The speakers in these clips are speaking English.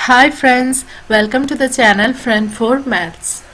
Hi friends, welcome to the channel Friend for Maths.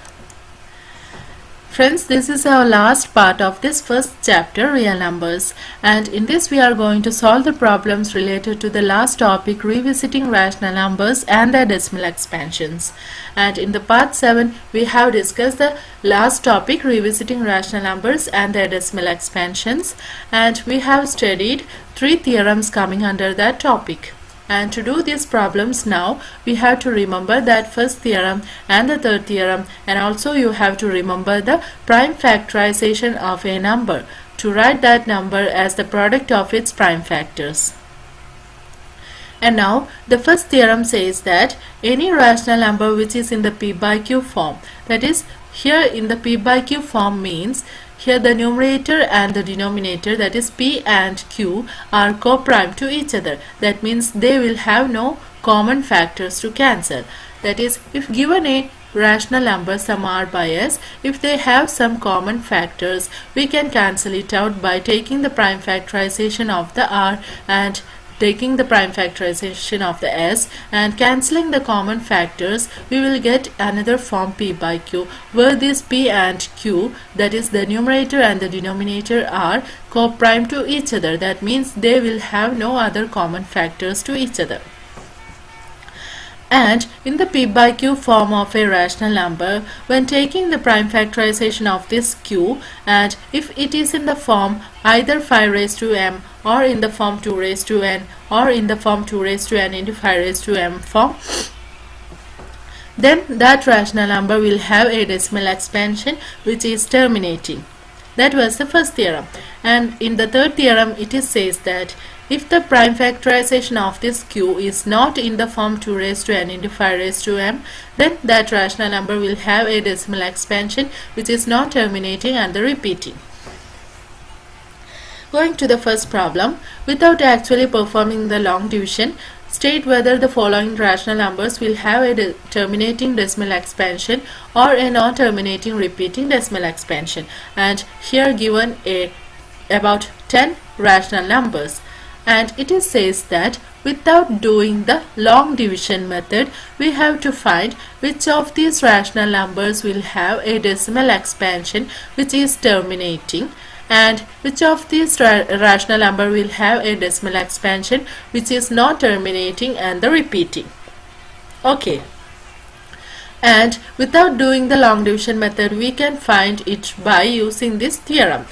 Friends, this is our last part of this first chapter, real numbers, and in this we are going to solve the problems related to the last topic, revisiting rational numbers and their decimal expansions. And in the part 7 we have discussed the last topic, revisiting rational numbers and their decimal expansions, and we have studied 3 theorems coming under that topic. And to do these problems now, we have to remember that first theorem and the third theorem, and also you have to remember the prime factorization of a number to write that number as the product of its prime factors. And now the first theorem says that any rational number which is in the p by q form, that is, here in the p by q form means here the numerator and the denominator, that is p and q, are co-prime to each other. That means they will have no common factors to cancel. That is, if given a rational number some r by s, if they have some common factors, we can cancel it out by taking the prime factorization of the r and taking the prime factorization of the s and cancelling the common factors, we will get another form p by q, where this p and q, that is the numerator and the denominator, are co-prime to each other. That means they will have no other common factors to each other. And in the p by q form of a rational number, when taking the prime factorization of this q, and if it is in the form either 5 raised to m or in the form 2 raised to n or in the form 2 raised to n into 5 raised to m form, then that rational number will have a decimal expansion which is terminating. That was the first theorem. And in the third theorem it says that if the prime factorization of this q is not in the form 2 raised to n into 5 raised to m, then that rational number will have a decimal expansion which is not terminating and the repeating. Going to the first problem, without actually performing the long division, state whether the following rational numbers will have a terminating decimal expansion or a non-terminating repeating decimal expansion. And here given about 10 rational numbers. And it says that without doing the long division method, we have to find which of these rational numbers will have a decimal expansion which is terminating, and which of these rational number will have a decimal expansion which is not terminating and the repeating. Okay. And without doing the long division method, we can find it by using this theorem.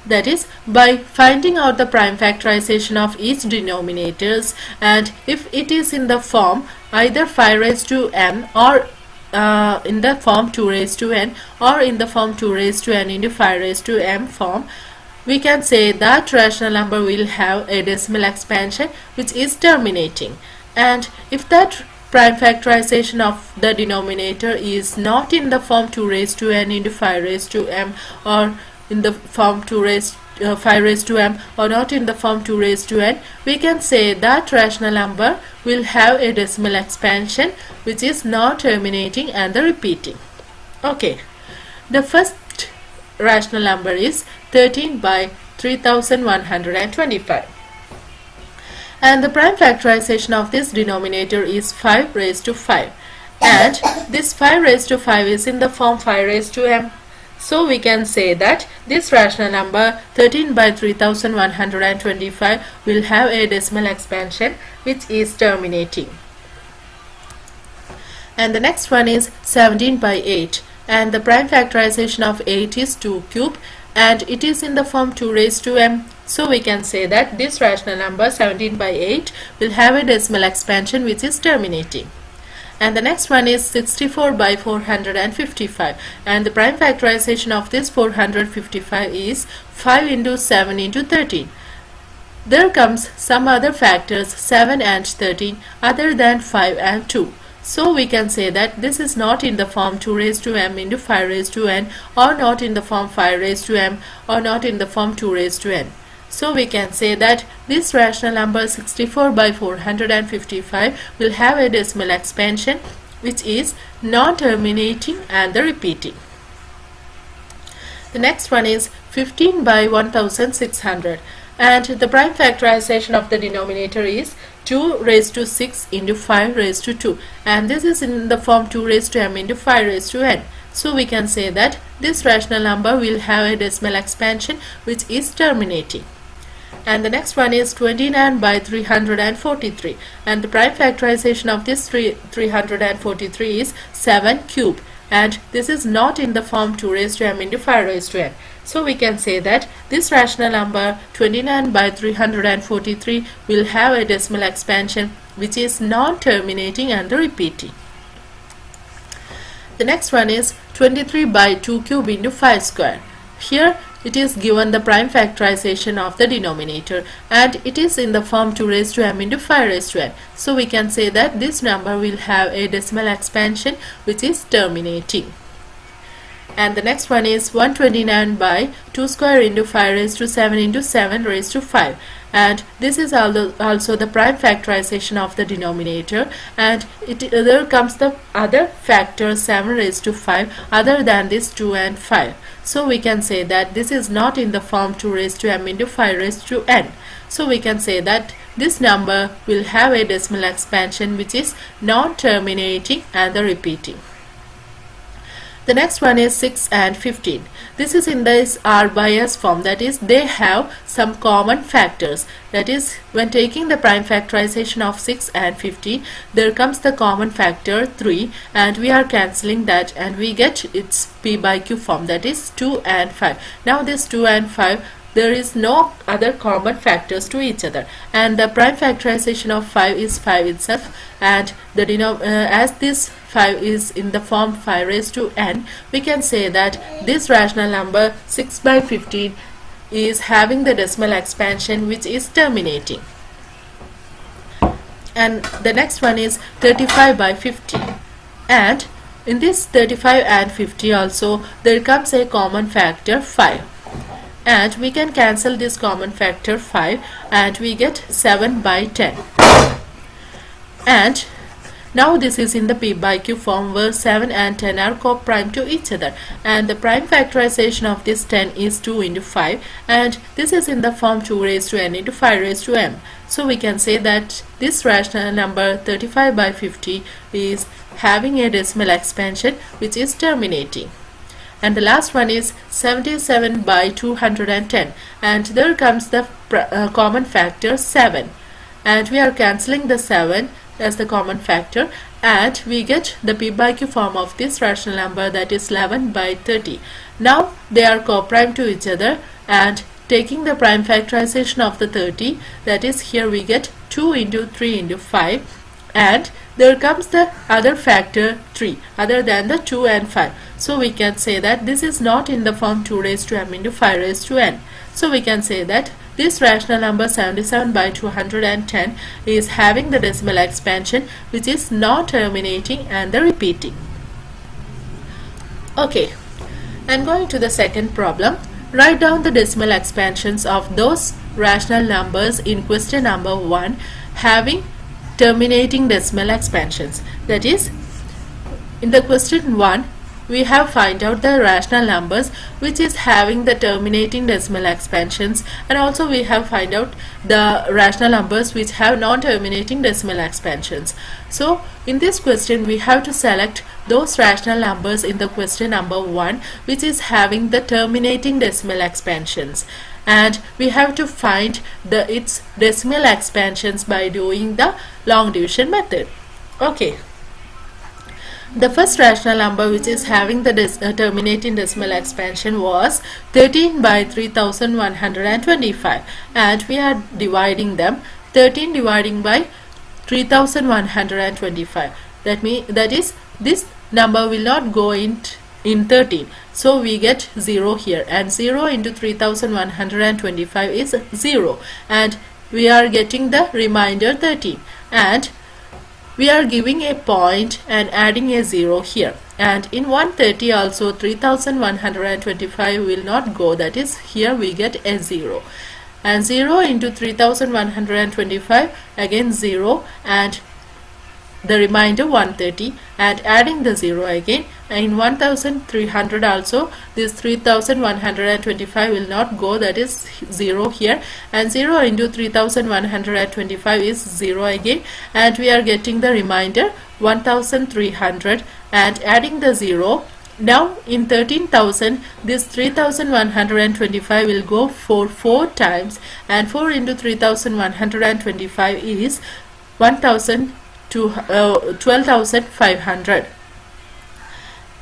That is, by finding out the prime factorization of each denominators, and if it is in the form either 5 raised to m or in the form 2 raised to n or in the form 2 raised to n into 5 raised to m form, we can say that rational number will have a decimal expansion which is terminating. And if that prime factorization of the denominator is not in the form 2 raised to n into 5 raised to m or in the form 5 raised to m or not in the form 2 raised to n, we can say that rational number will have a decimal expansion which is not terminating and the repeating. Okay, the first rational number is 13 by 3125. And the prime factorization of this denominator is 5 raised to 5. And this 5 raised to 5 is in the form 5 raised to m. So we can say that this rational number 13 by 3125 will have a decimal expansion which is terminating. And the next one is 17 by 8. And the prime factorization of 8 is 2 cube, and it is in the form 2 raised to m. So we can say that this rational number 17 by 8 will have a decimal expansion which is terminating. And the next one is 64 by 455, and the prime factorization of this 455 is 5 into 7 into 13. There comes some other factors 7 and 13 other than 5 and 2. So we can say that this is not in the form 2 raised to m into 5 raised to n, or not in the form 5 raised to m, or not in the form 2 raised to n. So we can say that this rational number 64 by 455 will have a decimal expansion which is non-terminating and the repeating. The next one is 15 by 1600, and the prime factorization of the denominator is 2 raised to 6 into 5 raised to 2, and this is in the form 2 raised to m into 5 raised to n. So we can say that this rational number will have a decimal expansion which is terminating. And the next one is 29 by 343, and the prime factorization of this 343 is 7 cube, and this is not in the form 2 raised to m into 5 raised to n. So we can say that this rational number 29 by 343 will have a decimal expansion which is non-terminating and repeating. The next one is 23 by 2 cube into 5 square. Here it is given the prime factorization of the denominator, and it is in the form 2 raised to m into 5 raised to n. So we can say that this number will have a decimal expansion which is terminating. And the next one is 129 by 2 square into 5 raised to 7 into 7 raised to 5, and this is also the prime factorization of the denominator, and there comes the other factor 7 raised to 5 other than this 2 and 5. So we can say that this is not in the form 2 raised to m into 5 raised to n. So we can say that this number will have a decimal expansion which is non-terminating and the repeating. The next one is 6 and 15. This is in this R by S form, that is they have some common factors. That is, when taking the prime factorization of 6 and 15, there comes the common factor 3, and we are cancelling that and we get its P by Q form, that is 2 and 5. Now this 2 and 5, there is no other common factors to each other, and the prime factorization of 5 is 5 itself, and the as this 5 is in the form 5 raised to n, we can say that this rational number 6 by 15 is having the decimal expansion which is terminating. And the next one is 35 by 50, and in this 35 and 50 also there comes a common factor 5, and we can cancel this common factor 5 and we get 7 by 10. And now this is in the P by Q form where 7 and 10 are co-prime to each other, and the prime factorization of this 10 is 2 into 5, and this is in the form 2 raised to n into 5 raised to m. So we can say that this rational number 35 by 50 is having a decimal expansion which is terminating. And the last one is 77 by 210, and there comes the common factor 7, and we are cancelling the 7 as the common factor, and we get the P by Q form of this rational number, that is 11 by 30. Now they are co-prime to each other, and taking the prime factorization of the 30, that is here we get 2 into 3 into 5, and there comes the other factor 3 other than the 2 and 5. So we can say that this is not in the form 2 raised to m into 5 raised to n. So we can say that this rational number 77 by 210 is having the decimal expansion which is non-terminating and the repeating. Okay, I'm going to the second problem. Write down the decimal expansions of those rational numbers in question number 1 having terminating decimal expansions. That is, in the question 1 we have find out the rational numbers which is having the terminating decimal expansions, and also we have find out the rational numbers which have non-terminating decimal expansions. So in this question we have to select those rational numbers in the question number 1 which is having the terminating decimal expansions, and we have to find its decimal expansions by doing the long division method. Okay. The first rational number which is having the terminating decimal expansion was 13 by 3125, and we are dividing them 13 dividing by 3125. That is this number will not go in 13, so we get 0 here, and 0 into 3125 is 0, and we are getting the remainder 13, and we are giving a point and adding a 0 here, and in 130 also 3125 will not go, that is here we get a 0, and 0 into 3125 again 0, and the remainder 130 and adding the 0 again. In 1300 also this 3125 will not go, that is 0 here, and 0 into 3125 is 0 again, and we are getting the remainder 1300 and adding the 0. Now in 13,000 this 3125 will go for 4 times, and 4 into 3125 is 12,500,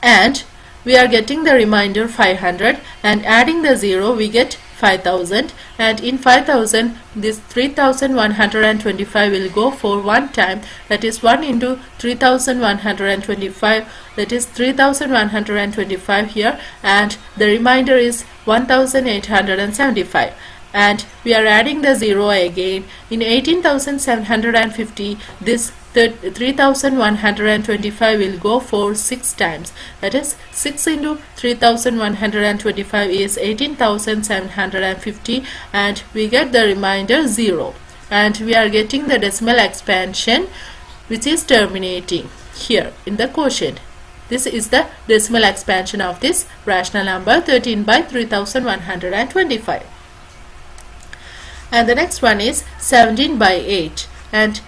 and we are getting the remainder 500 and adding the 0 we get 5,000, and in 5,000 this 3125 will go for 1 time, that is 1 into 3125, that is 3125 here, and the remainder is 1875, and we are adding the 0 again. In 18,750 this 3125 will go for 6 times, that is 6 into 3125 is 18,750, and we get the remainder 0, and we are getting the decimal expansion which is terminating here in the quotient. This is the decimal expansion of this rational number 13 by 3125. And the next one is 17 by 8, and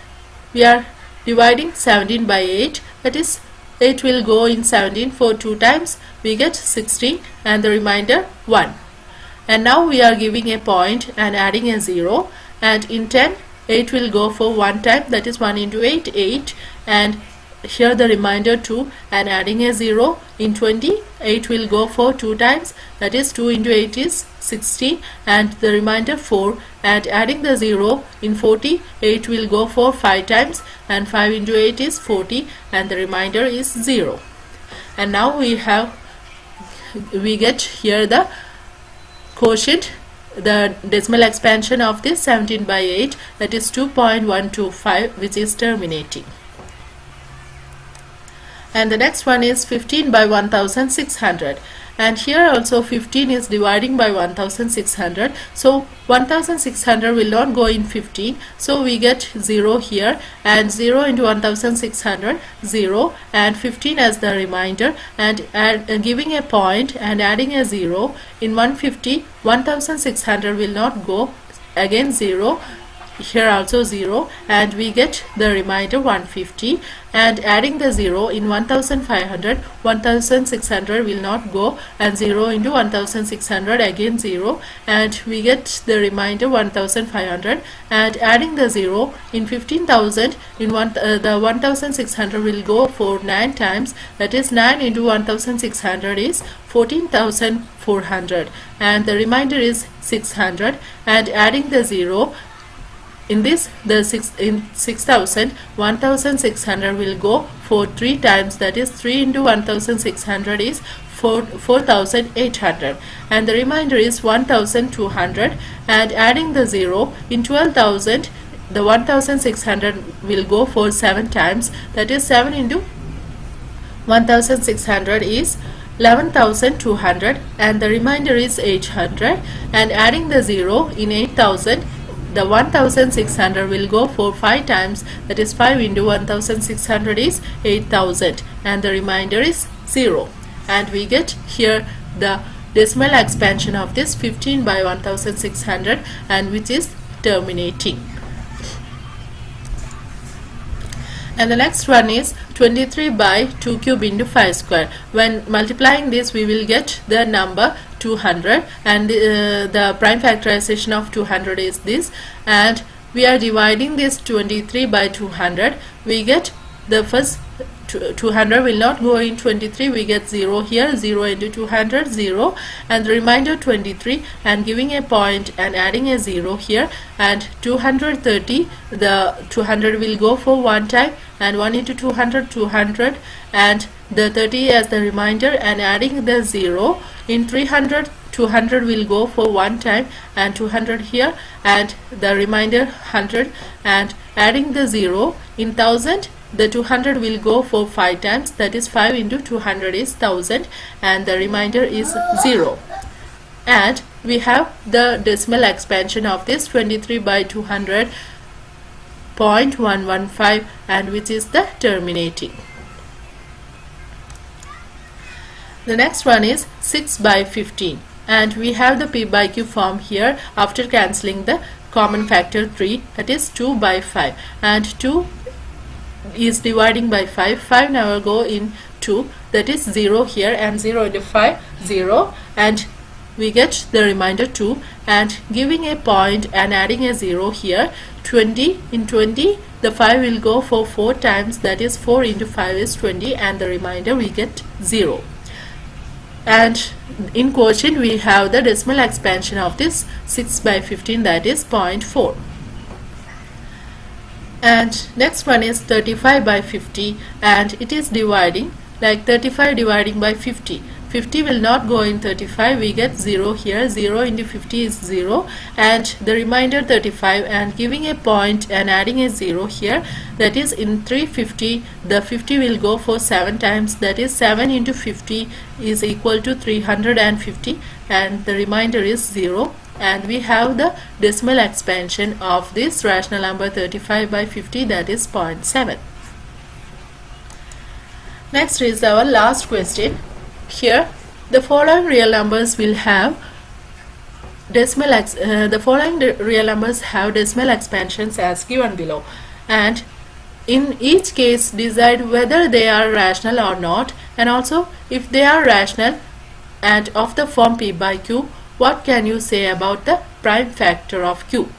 we are dividing 17 by 8, that is 8 will go in 17 for 2 times, we get 16 and the remainder 1. And now we are giving a point and adding a 0, and in 10 8 will go for 1 time, that is 1 into 8 8, and here the remainder 2 and adding a 0. In 20 8 will go for 2 times, that is 2 into 8 is 60 and the remainder 4, and adding the 0. In 40 8 will go for 5 times, and 5 into 8 is 40 and the remainder is 0. And now we get here the quotient, the decimal expansion of this 17 by 8, that is 2.125, which is terminating. And the next one is 15 by 1600, and here also 15 is dividing by 1600, so 1600 will not go in 15, so we get 0 here, and 0 into 1600 0, and 15 as the remainder, and giving a point and adding a 0. In 150 1600 will not go, again 0, here also 0, and we get the remainder 150, and adding the 0. In 1500 1600 will not go, and 0 into 1600 again 0, and we get the remainder 1500, and adding the 0. In 15,000 in the 1600 will go for 9 times, that is 9 into 1600 is 14,400, and the remainder is 600, and adding the 0. In this, in 6,000 1600 will go for 3 times, that is 3 into 1600 is 4,800, and the remainder is 1,200, and adding the 0. In 12,000 the 1600 will go for 7 times, that is 7 into 1600 is 11,200, and the remainder is 800, and adding the 0. In 8,000 the 1600 will go for 5 times, that is 5 into 1600 is 8000, and the remainder is 0, and we get here the decimal expansion of this 15 by 1600, and which is terminating. And the next one is 23 by 2 cube into 5 square. When multiplying this we will get the number 200, and the prime factorization of 200 is this, and we are dividing this 23 by 200, we get the first 200 will not go in 23, we get 0 here, 0 into 200 0, and the remainder 23, and giving a point and adding a 0 here, and 230, the 200 will go for 1 time, and 1 into 200 200, and the 30 as the remainder, and adding the 0. In 300 200 will go for 1 time, and 200 here, and the remainder 100, and adding the 0. In 1000 the 200 will go for 5 times, that is 5 into 200 is 1000, and the remainder is 0. And we have the decimal expansion of this 23 by 200 0.115 and which is the terminating. The next one is 6 by 15 and we have the p by q form here after cancelling the common factor 3, that is 2 by 5, and 2 is dividing by 5, 5 never go in 2, that is 0 here, and 0 into 5, 0, and we get the remainder 2, and giving a point and adding a 0 here, 20. In 20 the 5 will go for 4 times, that is 4 into 5 is 20, and the remainder we get 0. And in quotient we have the decimal expansion of this 6 by 15, that is 0.4. And next one is 35 by 50 and it is dividing, like 35 dividing by 50. 50 will not go in 35, we get 0 here, 0 into 50 is 0, and the remainder 35, and giving a point and adding a 0 here, that is in 350 the 50 will go for 7 times, that is 7 into 50 is equal to 350, and the remainder is 0, and we have the decimal expansion of this rational number 35 by 50, that is 0.7. Next is our last question. Here the following real numbers will have decimal real numbers have decimal expansions as given below, and in each case decide whether they are rational or not, and also if they are rational and of the form p by q, what can you say about the prime factor of q?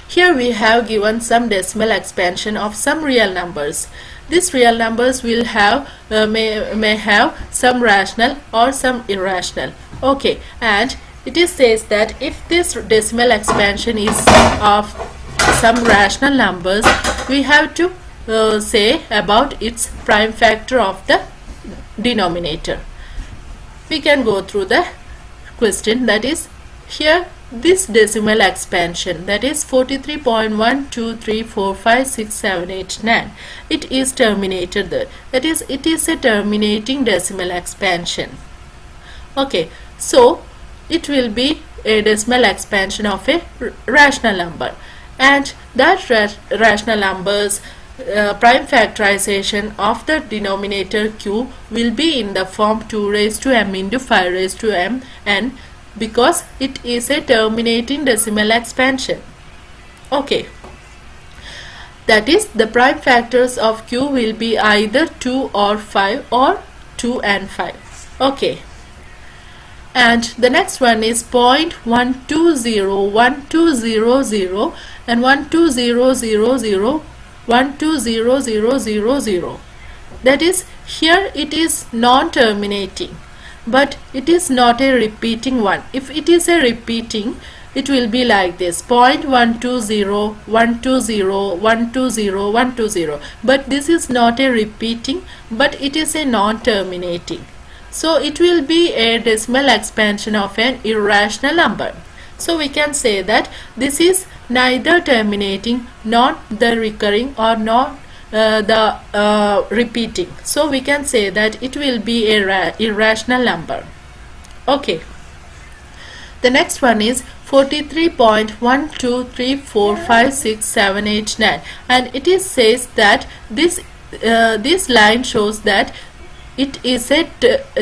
Here we have given some decimal expansion of some real numbers. These real numbers will have may have some rational or some irrational. Okay, and it is says that if this decimal expansion is of some rational numbers, we have to say about its prime factor of the denominator. We can go through the question, that is here this decimal expansion, that is 43.123456789, it is terminated there, that is it is a terminating decimal expansion. Okay, so it will be a decimal expansion of a rational number, and that rational numbers prime factorization of the denominator q will be in the form 2 raised to m into 5 raised to m n, because it is a terminating decimal expansion. Okay, that is the prime factors of q will be either 2 or 5 or 2 and 5. Okay, and the next one is 0.120120 and 12000 that is here it is non-terminating, but it is not a repeating one. If it is a repeating, it will be like this 0.120 120 120 120, but this is not a repeating, but it is a non-terminating, so it will be a decimal expansion of an irrational number. So we can say that this is neither terminating, not the recurring, or not the repeating. So we can say that it will be a irrational number. Okay, the next one is 43.123456789, and it is says that this line shows that it is a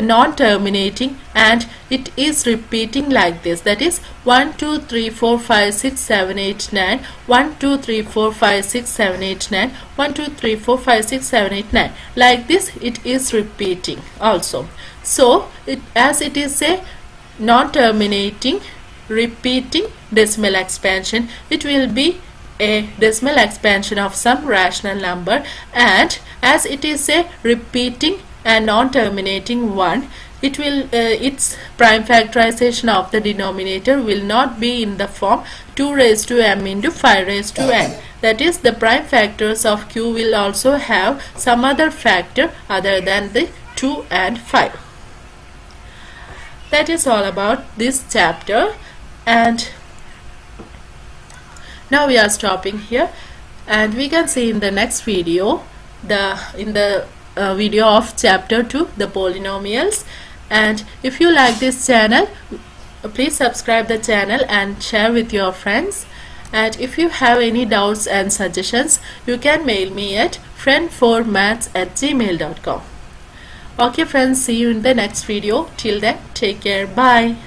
non-terminating and it is repeating like this, that is 1 2 3 4 5 6 7 8 9 1 2 3 4 5 6 7 8 9 1 2 3 4 5 6 7 8 9, like this it is repeating also. So as it is a non-terminating repeating decimal expansion, it will be a decimal expansion of some rational number, and as it is a repeating and non-terminating one, it will its prime factorization of the denominator will not be in the form 2 raised to m into 5 raised to n. That is, the prime factors of q will also have some other factor other than the 2 and 5. That is all about this chapter, and now we are stopping here, and we can see in the next video video of chapter 2, the polynomials. And if you like this channel, please subscribe the channel and share with your friends, And if you have any doubts and suggestions, you can mail me at friend4maths@gmail.com. Okay friends, see you in the next video. Till then, take care. Bye.